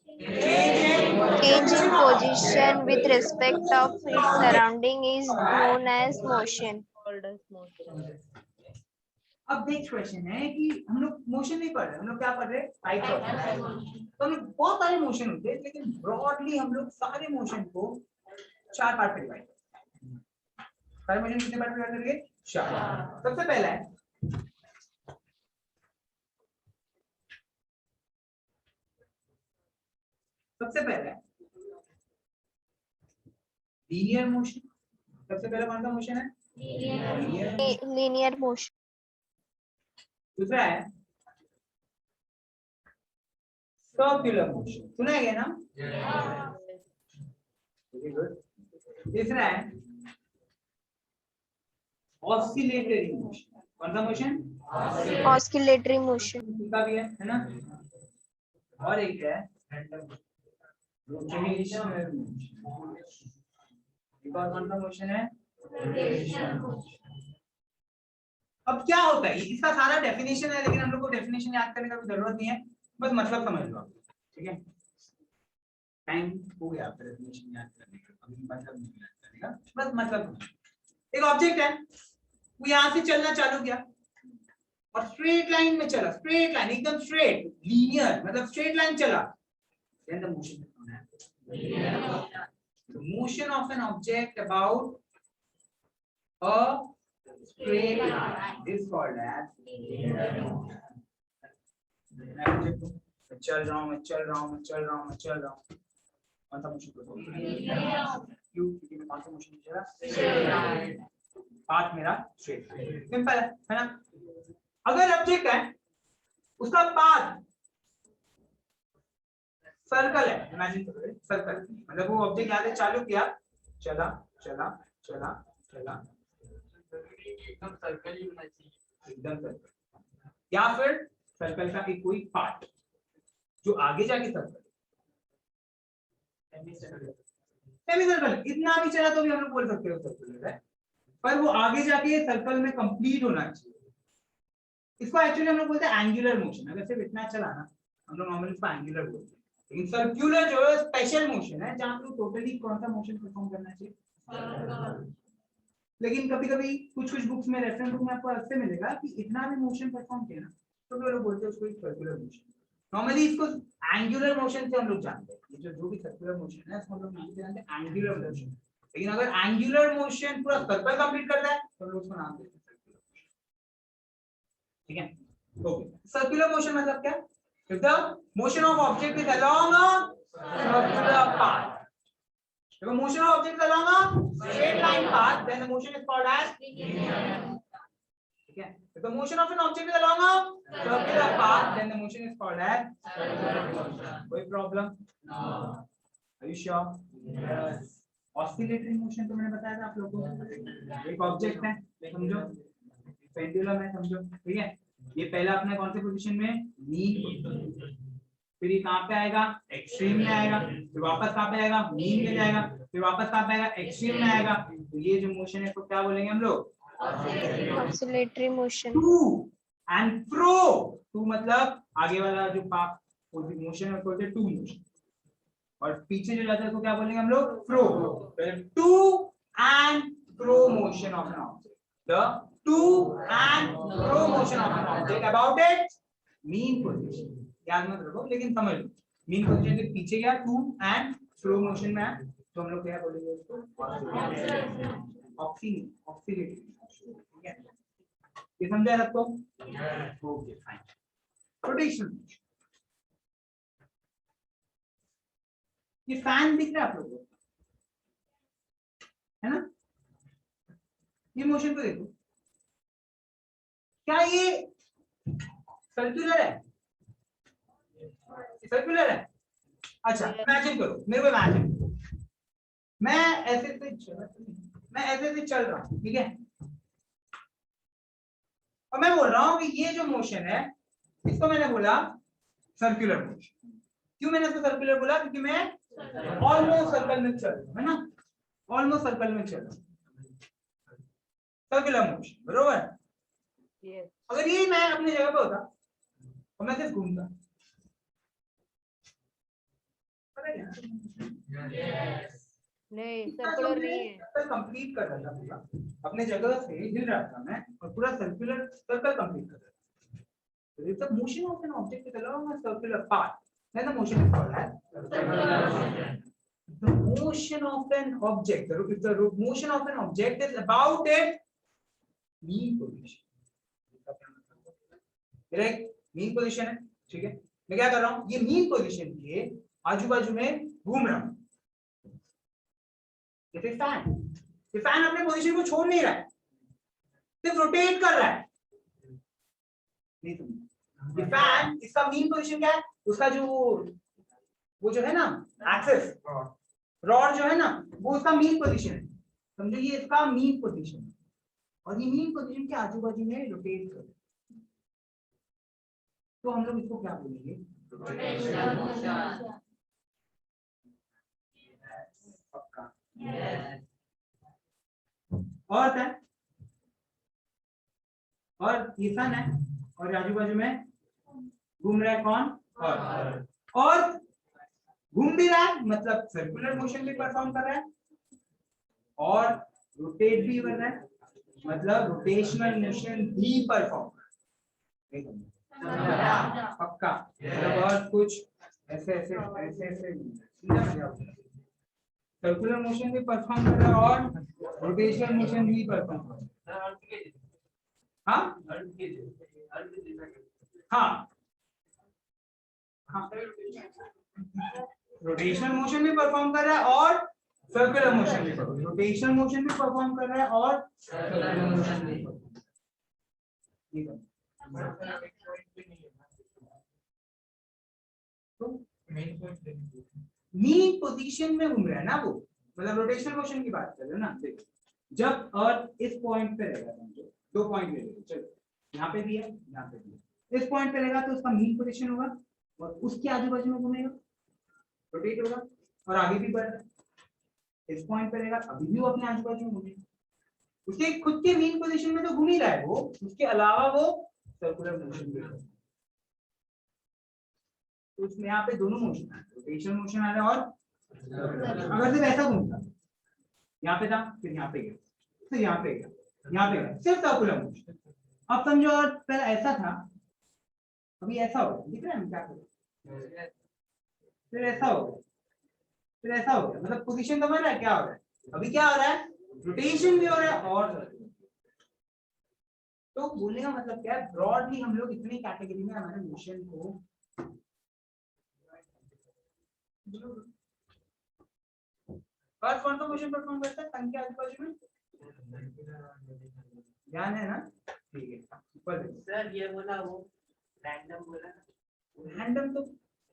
Change in position with respect of its surrounding is known as motion. Called as motion. अब next question है कि हम लोग motion नहीं पढ़ रहे, हम लोग क्या पढ़ रहे हैं? Types of motion. तो हम लोग बहुत सारे मोशन होते हैं, लेकिन ब्रॉडली हम लोग सारे मोशन को 4 पार्ट में डिवाइड करते हैं। सारे मोशन कितने पार्ट में डिवाइड करेंगे? 4। सबसे पहला है लीनियर मोशन। सबसे पहला कौन सा मोशन है? Linear motion. दूसरा है सर्कुलर मोशन, सुना है क्या ना? Very good. तीसरा है ऑसिलेटरी मोशन। कौन सा मोशन? Oscillatory motion. का भी है ना? और एक है रोटेशनल मोशन। एक और कौन सा मोशन है? अब क्या होता है, इसका सारा डेफिनेशन है, लेकिन हम लोग को डेफिनेशन याद करने का कोई जरूरत नहीं है, बस मतलब समझ लो आप, ठीक है? टाइम हो गया आपका डेफिनेशन याद करने का, अभी मतलब नहीं याद करने का, बस मतलब। एक ऑब्जेक्ट है, वो यहाँ से चलना चालू किया और स्ट्रेट लाइन में चला, स्ट्रेट लाइन एकदम स्ट्रेट, लीनियर मतलब स्ट्रेट लाइन चला, then the motion is known as the motion of an object about a straight line is called as मैं चल रहा हूँ कौन सा मोशन? क्यों? क्योंकि मैं कौन सा मोशन चला? पाथ मेरा स्ट्रेट, सिंपल है ना? अगर ऑब्जेक्ट है, उसका पाथ सर्कल है, इमेजिन करो सर्कल, मतलब वो ऑब्जेक्ट यहाँ से चालू किया, चला चला चला चला, एकदम सर्कल ही होना चाहिए, एकदम सर्कल, या फिर सर्कल का एक कोई पार्ट जो आगे जाके सर्कल, सेमी सर्कल, इतना भी चला तो भी हम लोग बोल सकते हो सर्कुलर है, पर वो आगे जाके सर्कल में कंप्लीट होना चाहिए। इसको एक्चुअली हम लोग बोलते हैं एंगुलर मोशन। अगर सिर्फ इतना चला ना, हम लोग नॉर्मली इसको एंगुलर बोलते हैं, लेकिन सर्कुलर जो है स्पेशल मोशन है, जहां पे टोटली कौन सा मोशन परफॉर्म करना चाहिए। लेकिन कभी कभी कुछ बुक्स में, रेफरेंस बुक में आपको ऐसे मिलेगा कि इतना भी मोशन परफॉर्म किया ना, तो लोग बोलते हैं उसको सर्कुलर मोशन। नॉर्मली इसको एंगुलर मोशन से हम लोग जानते हैं, ये जो भी सर्कुलर मोशन है, इसको हम लोग जानते हैं एंगुलर मोशन। लेकिन अगर एंगुलर मोशन पूरा सर्कल कंप्लीट करता है, तो हम लोग उसको नाम देते हैं सर्कुलर मोशन, ठीक है? ओके, सर्कुलर मोशन मतलब क्या? If the motion of object is along a circular path, if the motion of object is along a straight line path, then the motion is called as linear. Okay. If the motion of an object is along a circular path, then the motion is called as circular motion. कोई problem? No. Are you sure? Yes. Oscillatory motion तो मैंने बताया था आप लोगों को, एक object है, समझो, पेंडुलम है, समझो, ठीक है? ये पहला अपने कौन से पोजीशन में? मीन पोजीशन, फिर ये कहां पे आएगा? एक्सट्रीम में आएगा, फिर वापस कहां पे आएगा? मीन में जाएगा, फिर वापस कहां पे आएगा? एक्सट्रीम में आएगा। तो ये जो मोशन है इसको क्या बोलेंगे हम लोग? Oscillatory motion. To and fro. To मतलब आगे वाला जो मोशन है उसको बोलते हैं टू मोशन, और पीछे जो जाता है उसको क्या बोलेंगे हम लोग? Fro. To and fro motion of an object, the to and fro motion of an object about its mean position। याद मत रखो, लेकिन समझ लो, मीन पोजीशन से पीछे गया, टू एंड फ्रो मोशन में है, तो हम लोग क्या बोलेंगे उसको? ऑक्सीलेटरी, ठीक है? ये समझा सबको? Okay fine. रोटेशनल मोशन, ये फैन दिख रहा है आप लोगों को, है ना? ये मोशन को देखो, क्या ये सर्कुलर है? सर्कुलर है। अच्छा, इमेजिन करो, मेरे को इमेजिन करो, मैं ऐसे से चल रहा हूँ, ठीक है? और मैं बोल रहा हूँ कि ये जो मोशन है इसको मैंने बोला सर्कुलर मोशन। क्यों मैंने इसको सर्कुलर बोला? क्योंकि मैं ऑलमोस्ट सर्कल में चल रहा हूं, है ना, ऑलमोस्ट सर्कल में चल रहा हूं, सर्कुलर मोशन, बरोबर। Yes. अगर ये मैं अपनी जगह पे होता और मैं सिर्फ घूमता, पता है क्या? नहीं, सर्कुलर नहीं है। सर्कल कंप्लीट कर रहा था पूरा, अपने जगह से हिल रहा था मैं और पूरा सर्कुलर सर्कल कंप्लीट कर रहा था। तो it's a motion of an object along a circular path, then the motion is called as the motion of an object. If the motion of an object is about its mean position, correct, mean position है, ठीक है। मैं क्या कर रहा हूँ, ये mean position के आजू बाजू में घूम रहा हूँ। ये फैन अपने पोजीशन को छोड़ नहीं रहा है, सिर्फ रोटेट कर रहा है। ये फैन, इसका मीन पोजीशन क्या है, उसका जो वो जो है ना एक्सिस रॉड जो है ना, वो उसका मीन पोजीशन है, समझो, ये इसका मीन पोजीशन है और ये मीन पोजीशन के आजू बाजू में रोटेट कर, तो हम लोग इसको क्या बोलेंगे, पक्का। और है, और ये फैन है और आजू बाजू में घूम रहा है कौन, और घूम भी रहा है, मतलब सर्कुलर मोशन भी परफॉर्म कर रहा है और रोटेट भी कर रहा है, मतलब रोटेशनल मोशन भी परफॉर्म कर रहा है, पक्का। मतलब और कुछ ऐसे ऐसे ऐसे ऐसे सर्कुलर मोशन भी परफॉर्म कर रहा है और रोटेशनल मोशन भी परफॉर्म कर रहा है। हाँ हाँ हाँ, रोटेशनल मोशन भी परफॉर्म कर रहा है और सर्कुलर मोशन भी, रोटेशनल मोशन भी परफॉर्म कर रहा है और सर्कुलर मोशन भी। तो मीन पोजीशन में घूम रहा है ना वो, मतलब रोटेशनल मोशन की बात कर रहे हो ना। देखो, जब अर्थ इस पॉइंट पे रहेगा, समझो दो पॉइंट ले लो, चलो यहाँ पे भी है, यहाँ पे भी है, इस पॉइंट पे रहेगा तो उसका मीन पोजीशन होगा और उसके आजू बाजू में घूमेगा, रोटेट होगा और आगे भी बढ़ रहा है। इस पॉइंट पे रहेगा, अभी भी वो अपने आजू बाजू में घूमेगा, उसके खुद के मीन पोजीशन में तो घूम ही रहा है वो, उसके अलावा वो सर्कुलर मोशन भी है। तो उसमें यहाँ पे दोनों मोशन है, रोटेशनल मोशन आ रहा है और अगर सिर्फ ऐसा घूमता, यहाँ पे था फिर यहाँ पे गया, फिर यहाँ पे गया, यहाँ पे गया, सिर्फ सर्कुलर मोशन। अब समझो और पहले ऐसा था, अभी ऐसा हो गया, दिख रहा है हम क्या करें, फिर ऐसा हो गया, फिर ऐसा हो गया, मतलब पोजीशन समझ रहा है क्या हो रहा है, अभी क्या हो रहा है, रोटेशन भी हो रहा है और तो बोलने का मतलब क्या है, ब्रॉडली हम लोग इतनी कैटेगरी में हमारे मोशन को और कौन सा मोशन परफॉर्म करता है तंग के आजू बाजू में, ध्यान है ना, ठीक है। ऊपर सर ये बोला वो रैंडम बोला, रैंडम तो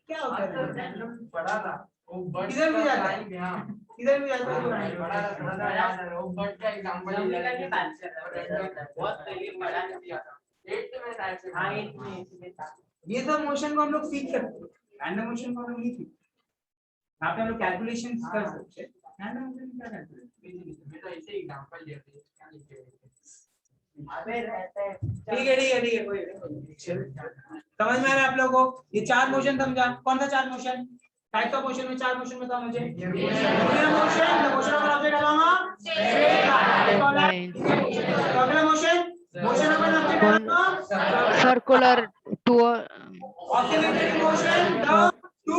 क्या होता है, रैंडम पढ़ा था वो बट किधर भी जाता है, यहाँ किधर भी जाता है पढ़ा था वो बट का एग्जांपल बहुत पहले पढ़ा था 8th में शायद, हां 8th में था। ये सब मोशन को हम लोग सीख सकते हैं, रैंडम मोशन को हम लोग नहीं सीख, यहाँ पे हम लोग कैलकुलेशन कर सकते हैं, रैंडम मोशन क्या कैलकुलेशन, मैं तो ऐसे एग्जांपल दिया था क्या लिखे अबे रहता है, ठीक है ठीक है ठीक है, कोई समझ में आ रहा है आप लोगों को, ये चार मोशन समझा, कौन सा चार मोशन, टाइप्स ऑफ मोशन में चार मोशन बताओ मुझे, motion, the motion of an object along circular motion, motion of an object along Circular to oscillatory motion, to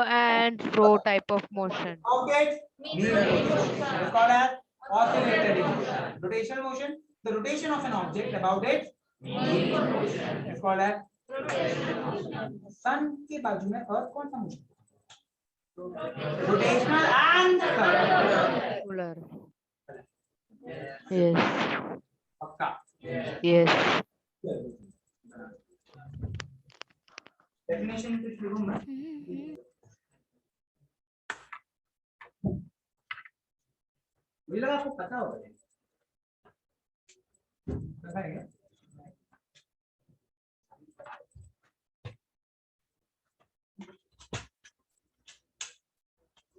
and fro type of motion. objects is called as oscillatory motion. Rotational motion, the rotation of an object about its is called as sun के बाजू में अर्थ कौन सा motion, rotational and Circular. Yes. पक्का, Yes. Definition से शुरू में मुझे लगा आपको पता होगा, पता है क्या?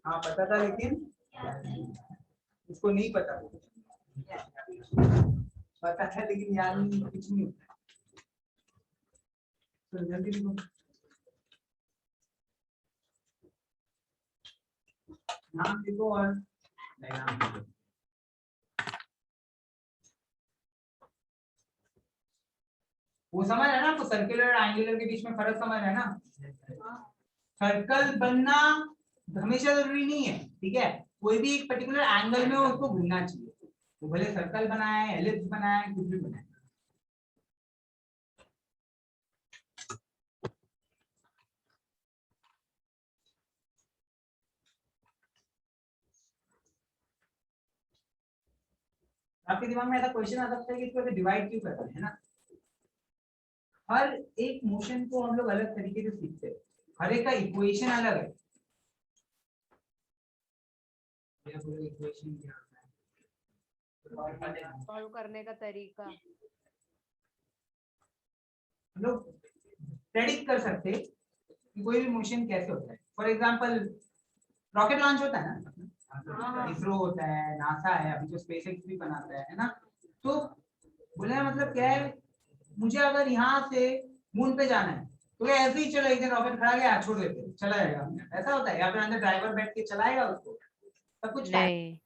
हाँ पता था लेकिन उसको नहीं पता, पता है लेकिन याद नहीं, कुछ नहीं होता। तो जल्दी लिखो, नाम लिखो और डायग्राम लिखो। वो समझ है ना आपको, सर्कुलर और एंगुलर के बीच में फर्क समझ है ना। सर्कल बनना हमेशा जरूरी नहीं है, ठीक है, कोई भी एक पर्टिकुलर एंगल में उसको घूमना चाहिए, वो भले सर्कल बनाया है, एलिप्स बनाया है, कुछ भी बनाया है। आपके दिमाग में ऐसा क्वेश्चन आ सकता है कि इसको डिवाइड क्यों करते हैं ना। हर एक मोशन को हम लोग अलग तरीके से सीखते हैं, हर एक का इक्वेशन अलग है। इक्वेशन क्या होता है, सॉल्व करने का तरीका। हम लोग प्रेडिक्ट कर सकते हैं कि कोई भी मोशन कैसे होता है। फॉर एग्जांपल रॉकेट लॉन्च होता है ना, इसरो होता है, नासा है, अभी जो स्पेसएक्स भी बनाता है ना। तो बोलने का मतलब क्या है, मुझे अगर यहाँ से मून पे जाना है तो ये ऐसे ही चलो, एक दिन रॉकेट खड़ा गया छोड़ देते चला जाएगा, ऐसा होता है, या फिर अंदर ड्राइवर बैठ के चलाएगा उसको, सब कुछ नहीं,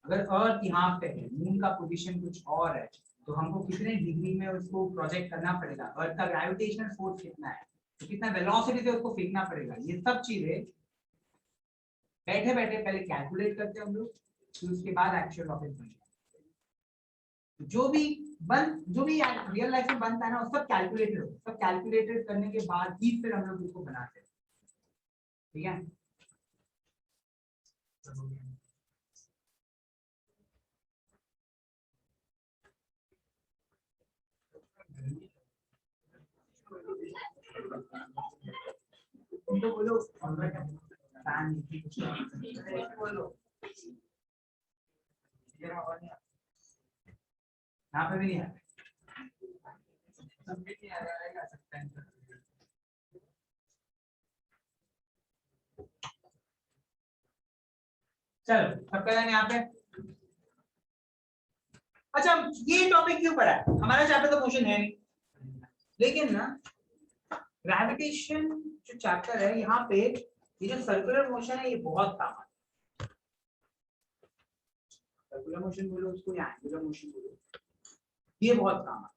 अगर अर्थ यहाँ पे है, मून का पोजीशन कुछ और है, तो हमको कितने डिग्री में उसको प्रोजेक्ट करना पड़ेगा, अर्थ का ग्रेविटेशनल फोर्स कितना है, तो कितना वेलोसिटी से उसको फेंकना पड़ेगा, ये सब चीजें बैठे बैठे पहले कैलकुलेट करते हैं हम लोग, फिर उसके बाद एक्चुअल रॉकेट बनता है। जो भी रियल लाइफ में बनता है ना, सब कैलकुलेटेड करने के बाद ही फिर हम लोग उसको बनाते हैं, ठीक है। तो बोलो फैन बोलो, यहाँ पे भी नहीं है, चलो सबका ध्यान यहाँ पे। अच्छा ये टॉपिक क्यों पढ़ा है, हमारा चैप्टर तो मोशन है नहीं, लेकिन ना ग्रेविटेशन जो चैप्टर है यहाँ पे, ये जो सर्कुलर मोशन है ये बहुत काम है। सर्कुलर मोशन बोलो उसको या एंगुलर मोशन बोलो, ये बहुत काम है,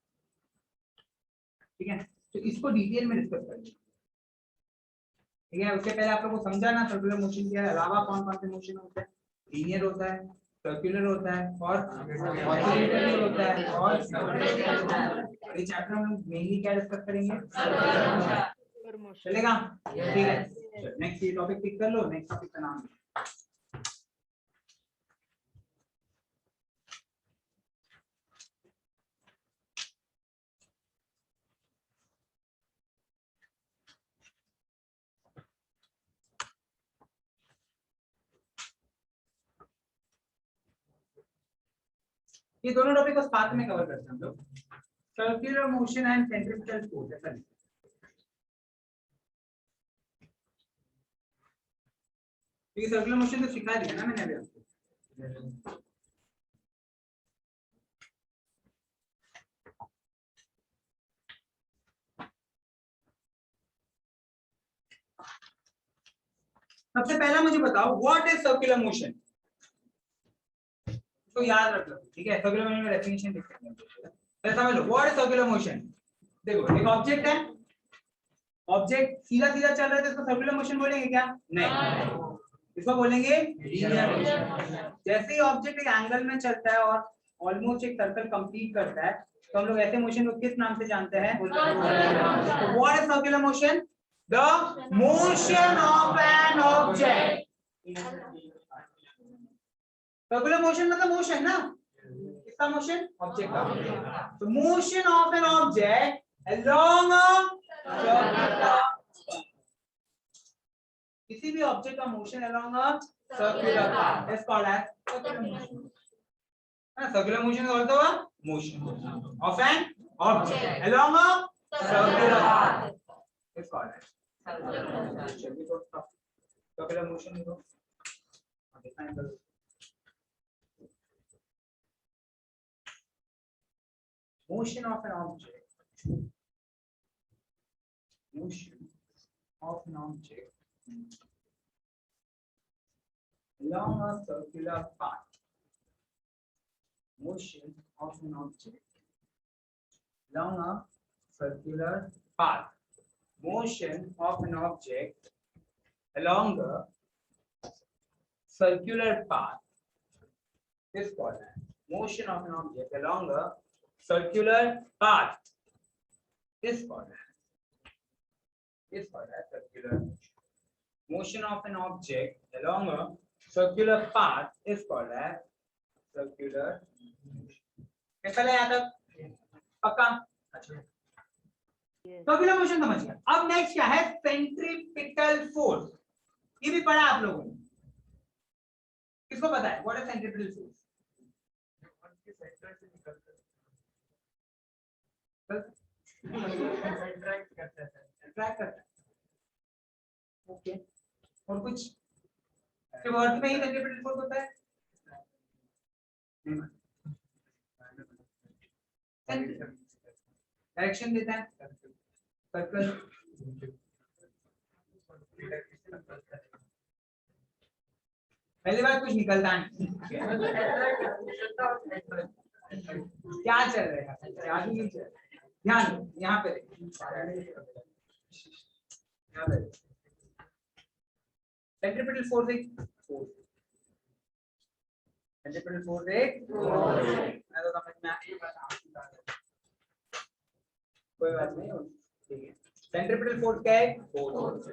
ठीक है। तो इसको डिटेल में डिस्कस करेंगे, ठीक है। उससे पहले आप लोगों को समझाना सर्कुलर मोशन के अलावा कौन कौन से मोशन होते हैं। लीनियर होता है, सर्कुलर होता है और ऑसिलेटरी होता है, और इस चैप्टर में हम मेनली क्या डिस्कस करेंगे, चलेगा, ठीक है। नेक्स्ट ये टॉपिक पिक कर लो, नेक्स्ट टॉपिक का नाम ये दोनों टॉपिक को साथ में कवर करते हैं हम लोग, circular motion and centrifugal force, ऐसा नहीं। ये सर्कुलर मोशन तो सिखा दिया ना मैंने अभी आपको। सबसे पहला मुझे बताओ व्हाट इज सर्कुलर मोशन, तो याद रख लो, ठीक है। सर्कुलर मोशन का डेफिनेशन देखते हैं, पहले समझ लो व्हाट इज सर्कुलर मोशन। देखो एक ऑब्जेक्ट है, ऑब्जेक्ट सीधा सीधा चल रहा है तो इसको सर्कुलर मोशन बोलेंगे क्या, नहीं, इसको बोलेंगे लीनियर मोशन। जैसे ही ऑब्जेक्ट एक एंगल में चलता है और ऑलमोस्ट एक सर्कल कंप्लीट करता है, तो हम लोग ऐसे मोशन को किस नाम से जानते हैं, तो what is circular motion, the motion of an object. Circular motion मतलब मोशन ना, किसका मोशन, ऑब्जेक्ट का। तो motion of an object along a किसी भी ऑब्जेक्ट का motion along a circular path is called as circular motion. Circular motion is also a motion of an object along a circular path is called as circular motion. define करो। Motion of an object. Motion of an object along a circular path. Motion of an object along a circular path. Motion of an object along a circular path is called as motion of an object along a circular path is called as circular motion of an object along a circular path is called as circular motion. कैसा लगा यहाँ तक? पक्का? अच्छा। Circular motion समझ गया। अब next क्या है? Centripetal force. ये भी पढ़ा आप लोगों ने। किसको पता है? What is centripetal force? Attract करता है। ओके। और कुछ? सिर्फ अर्थ में ही सेंट्रीपिटल फोर्स होता है? डायरेक्शन देता है सर्कल। पहली बार कुछ निकलता नहीं। क्या चल रहा है? आगे नहीं चल। ध्यान दो, यहाँ पे सेंट्रीपिटल फोर्स एक सेंट्रीपिटल फोर्स एक मैं तो समझ में कोई बात नहीं, ठीक है। सेंट्रीपिटल फोर्स क्या है? फोर्स।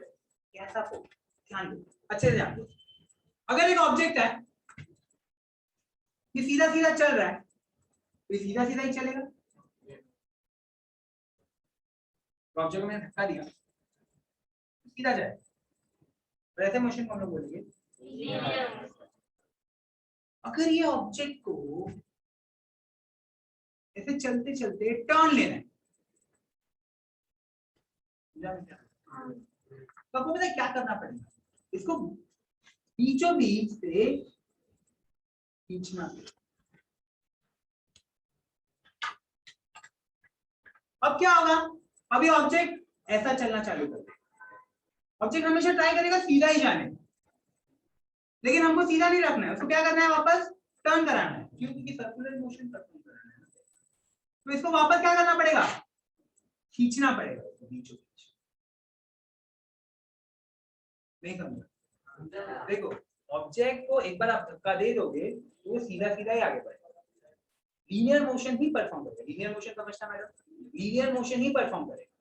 कैसा फोर्स? ध्यान दो, अच्छे से ध्यान दो। अगर एक ऑब्जेक्ट है ये सीधा सीधा चल रहा है तो सीधा सीधा ही चलेगा। ऑब्जेक्ट को मैंने धक्का दिया सीधा जाए, तो ऐसे मोशन को हम लोग बोलेंगे। अगर ये ऑब्जेक्ट को ऐसे चलते चलते टर्न लेना है तो आपको पता है क्या करना पड़ेगा? इसको बीचों बीच से खींचना। अब क्या होगा? अभी ऑब्जेक्ट ऐसा चलना चालू कर देगा। ऑब्जेक्ट हमेशा ट्राई करेगा सीधा ही जाने, लेकिन हमको सीधा नहीं रखना है, उसको क्या करना है? वापस टर्न कराना है। क्यों? क्योंकि सर्कुलर मोशन परफॉर्म कराना है। तो इसको वापस क्या करना पड़ेगा? खींचना पड़ेगा बीचों बीच। नहीं समझा? देखो, ऑब्जेक्ट को एक बार आप धक्का दे दोगे तो वो सीधा सीधा ही आगे बढ़ेगा। लीनियर मोशन ही परफॉर्म करेगा। लीनियर मोशन समझता मैडम? लीनियर मोशन ही परफॉर्म करेगा।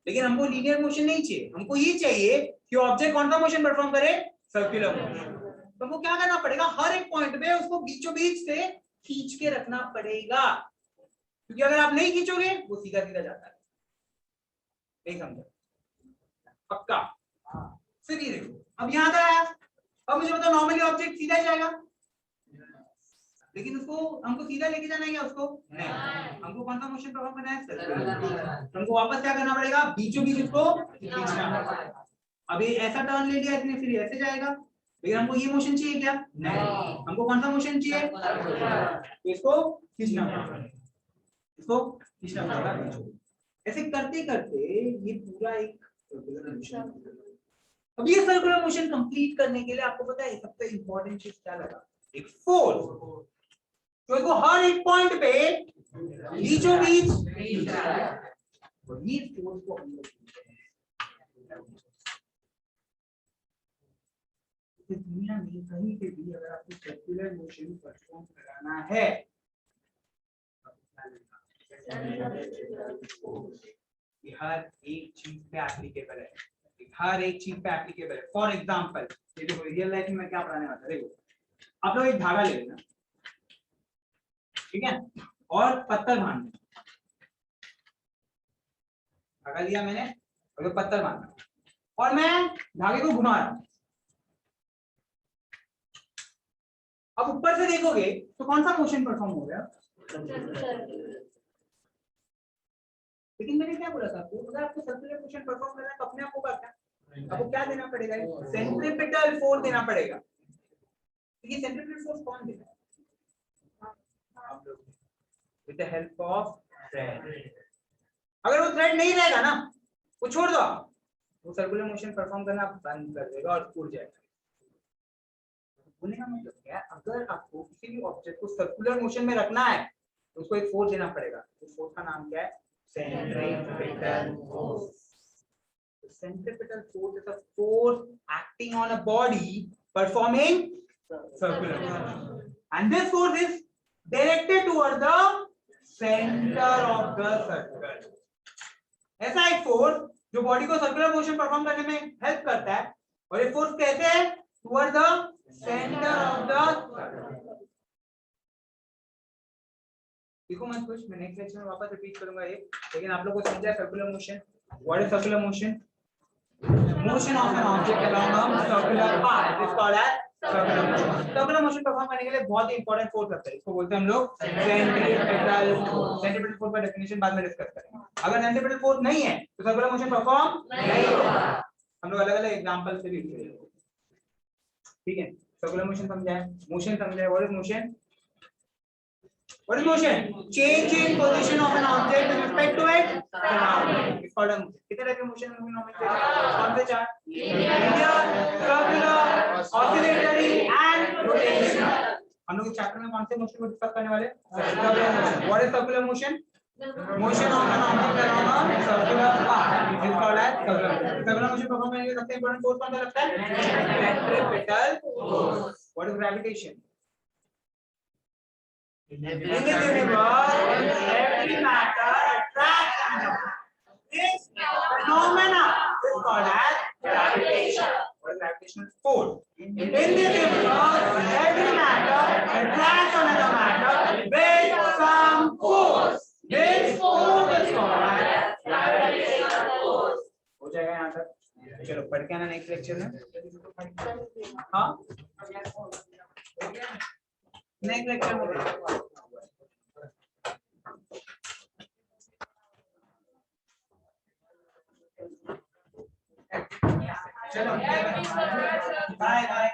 लेकिन हमको लीनियर मोशन नहीं चाहिए, हमको ये चाहिए कि ऑब्जेक्ट कौन सा मोशन परफॉर्म करे? Circular motion. तो हमको क्या करना पड़ेगा? हर एक पॉइंट पे उसको बीचों बीच से खींच के रखना पड़ेगा, क्योंकि अगर आप नहीं खींचोगे वो सीधा सीधा जाता है। नहीं समझा? पक्का? फिर ये देखो, अब यहाँ तक आया। अब मुझे बताओ, नॉर्मली ऑब्जेक्ट सीधा जाएगा, लेकिन उसको हमको सीधा लेके जाना है क्या? उसको नहीं, हमको कौन सा मोशन परफॉर्म करना है? सर्कुलर। हमको वापस क्या करना पड़ेगा? बीचों बीच उसको खींचना पड़ेगा। अभी ऐसा टर्न ले लिया इसने, फिर ऐसे जाएगा, लेकिन हमको ये मोशन चाहिए क्या? नहीं, हमको कौन सा मोशन चाहिए? तो इसको खींचना पड़ेगा, इसको खींचना पड़ेगा। ऐसे करते करते ये पूरा एक सर्कुलर मोशन। अब ये सर्कुलर मोशन कंप्लीट करने के लिए आपको पता है सबसे इंपॉर्टेंट चीज क्या लगा? एक फोर्स। तो इसको हर एक पॉइंट पे बीचों बीच ये फोर्स को हम लोग दुनिया में कहीं पे भी अगर आपको सर्कुलर मोशन परफॉर्म कराना है हर एक चीज पे एप्लीकेबल है, हर एक चीज पे एप्लीकेबल है। फॉर एग्जांपल ये देखो, रियल लाइफ में क्या पढ़ाने वाला, देखो आप लोग एक धागा ले लेना, ठीक है, और पत्थर बांधना। धागा लिया मैंने और पत्थर बांधना, और मैं धागे को घुमा रहा हूं। अब ऊपर से देखोगे तो कौन सा मोशन परफॉर्म हो गया? लेकिन मैंने क्या बोला था आपको? अगर आपको सर्कुलर मोशन परफॉर्म करना है तो अपने आप होगा क्या? आपको क्या देना पड़ेगा? सेंट्रीपिटल फोर्स देना पड़ेगा। तो ये सेंट्रीफ्यूगल फोर्स कौन देता है? आप लोग, with the help of thread. अगर वो थ्रेड नहीं रहेगा ना, वो छोड़ दो, वो सर्कुलर मोशन परफॉर्म करना बंद कर देगा और उड़ जाएगा। बोलने का मतलब क्या है, अगर आपको किसी भी ऑब्जेक्ट को सर्कुलर मोशन में रखना है तो उसको एक फोर्स देना पड़ेगा। उस फोर्स का नाम क्या है? Centripetal force. Centripetal force is a force acting on a body performing circular motion, and this force is directed toward the center of the circle. ऐसा एक फोर्स जो बॉडी को सर्कुलर मोशन परफॉर्म करने में हेल्प करता है, और ये फोर्स कैसे है? Toward the centre of the circle. देखो मत कुछ, मैं नेक्स्ट लेक्चर में वापस रिपीट करूंगा ये, लेकिन आप लोगों को समझा circular motion? What is circular motion? Motion of an object along a circular path is called as circular motion. Circular motion perform करने के लिए बहुत ही इंपॉर्टेंट फोर्स लगता है, इसको बोलते हैं हम लोग सेंट्रीपिटल फोर्स। सेंट्रीपिटल फोर्स का डेफिनेशन बाद में डिस्कस करेंगे। अगर सेंट्रीपिटल फोर्स नहीं है तो सर्कुलर मोशन परफॉर्म नहीं होगा। हम लोग अलग-अलग एग्जांपल से भी करेंगे, ठीक है? सर्कुलर मोशन समझा है, मोशन समझा है। What is motion? What is motion? Change in position of an object with respect to its surrounding. It's called a motion. कितने टाइप के मोशन में नोमेनक्लेचर? कौन से चार? Linear, circular, oscillatory and rotational. हम लोग इस चैप्टर में कौन से मोशन को डिस्कस करने वाले? Circular motion. What is circular motion? Motion of an object along a circular path is called as circular motion. Circular motion perform करने के लिए सबसे इंपॉर्टेंट फोर्स कौन सा लगता है? Centripetal force. What is gravitation? In this universe, every matter attracts another. This phenomena is called as gravitation. What is gravitational force? In this universe, every matter attracts another matter with some force. This force is called as gravitational force. हो जाएगा यहाँ तक? चलो पढ़ के आना next lecture में। हाँ, नेक्स्ट लेक्चर में चलो बाय बाय।